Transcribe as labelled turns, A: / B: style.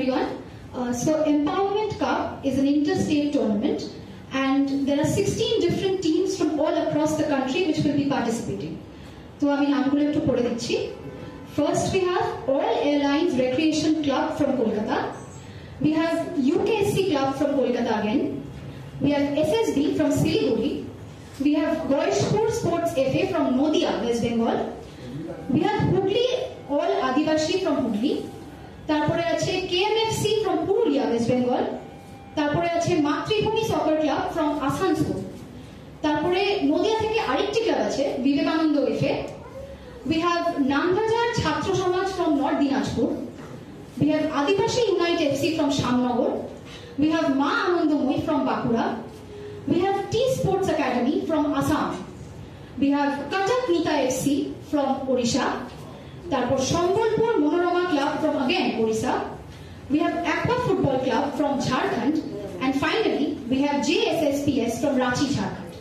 A: everyone. So Empowerment Cup is an interstate tournament and there are 16 different teams from all across the country which will be participating. So I am going to put it. First we have All Airlines Recreation Club from Kolkata. We have UKSC Club from Kolkata again. We have SSB from Siliguri. We have Goishpur Sports FA from Nodia, West Bengal. We have Hugli All Adivashi from Hugli. তারপরে আছে KMFC from Purulia, West Bengal. তারপরে আছে মাতৃভূমি soccer club from Asansol. তারপরে নদিয়া থেকে আরেকটি club আছে Vivekananda FA. We have Nambajar ছাত্র সমাজ from North Dinajpur. We have Adivasi Unite FC from Shamnagar. We have Ma Anandomoi from Bakura. We have T Sports Academy from Assam. We have Katak Nita FC from Odisha. তারপর Sambalpur Manorama club from again Odisha. We have Aqua Football Club from Jharkhand. And finally, we have JSSPS from Ranchi, Jharkhand.